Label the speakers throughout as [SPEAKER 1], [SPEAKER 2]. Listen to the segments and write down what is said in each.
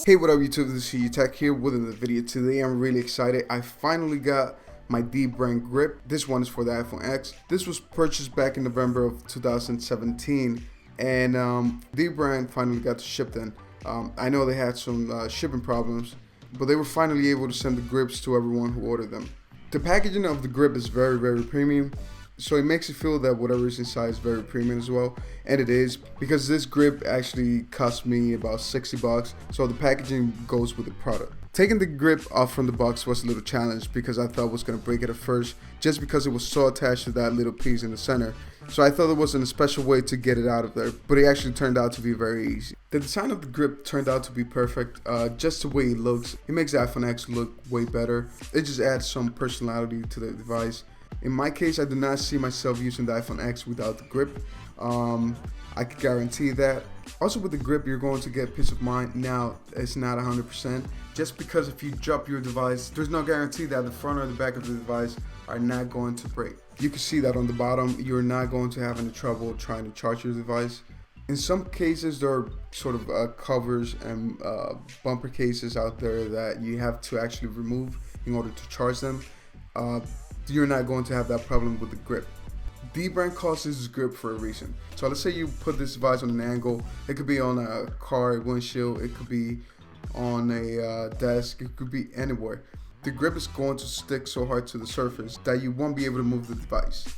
[SPEAKER 1] Hey, what up YouTube, this is Tech here with another video. Today I'm really excited. I finally got my dbrand grip. This one is for the iPhone X. This was purchased back in November of 2017 and dbrand finally got shipped in. I know they had some shipping problems, but they were finally able to send the grips to everyone who ordered them. The packaging of the grip is very premium. So it makes you feel that whatever is inside is very premium as well, and it is, because this grip actually cost me about 60 bucks, so the packaging goes with the product. Taking the grip off from the box was a little challenge because I thought I was going to break it at first, just because it was so attached to that little piece in the center. So I thought there wasn't a special way to get it out of there, but it actually turned out to be very easy. The design of the grip turned out to be perfect, just the way it looks. It makes the iPhone X look way better. It just adds some personality to the device. In my case, I do not see myself using the iPhone X without the grip. I can guarantee that. Also with the grip, you're going to get peace of mind. Now, it's not 100%. Just because if you drop your device, there's no guarantee that the front or the back of the device are not going to break. You can see that on the bottom. You're not going to have any trouble trying to charge your device. In some cases, there are sort of covers and bumper cases out there that you have to actually remove in order to charge them. You're not going to have that problem with the grip. dbrand calls this grip for a reason. So let's say you put this device on an angle. It could be on a car windshield, it could be on a desk, it could be anywhere. The grip is going to stick so hard to the surface that you won't be able to move the device.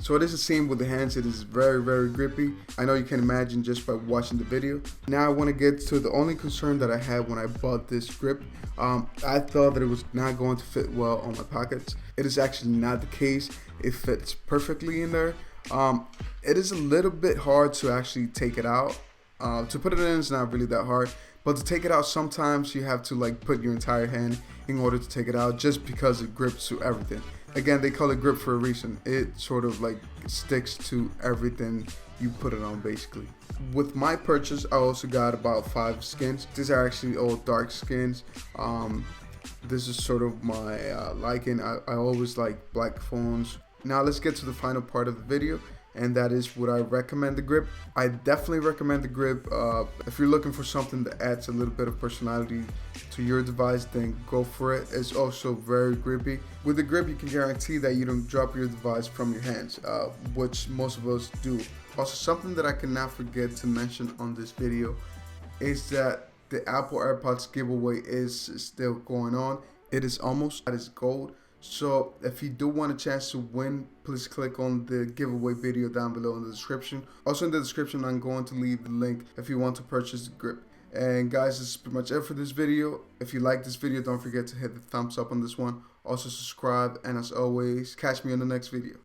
[SPEAKER 1] So it is the same with the hands. It is very grippy. I know you can imagine just by watching the video. Now I want to get to the only concern that I had when I bought this grip. I thought that it was not going to fit well on my pockets. It is actually not the case. It fits perfectly in there. It is a little bit hard to actually take it out. To put it in is not really that hard, but to take it out, sometimes you have to like put your entire hand in order to take it out, just because it grips to everything. Again, they call it grip for a reason. It sort of like sticks to everything you put it on, basically. With my purchase, I also got about 5 skins. These are actually all dark skins. This is sort of my liking. I always like black phones. Now let's get to the final part of the video, and that is, would I recommend the grip? I definitely recommend the grip. If you're looking for something that adds a little bit of personality to your device, then go for it. It's also very grippy. With the grip, you can guarantee that you don't drop your device from your hands, which most of us do. Also, something that I cannot forget to mention on this video is that the Apple AirPods giveaway is still going on. It is almost at its goal. So if you do want a chance to win, please click on the giveaway video down below in the description. Also in the description, I'm going to leave the link if you want to purchase the grip. And guys, this is pretty much it for this video. If you like this video, don't forget to hit the thumbs up on this one. Also subscribe, and as always, catch me in the next video.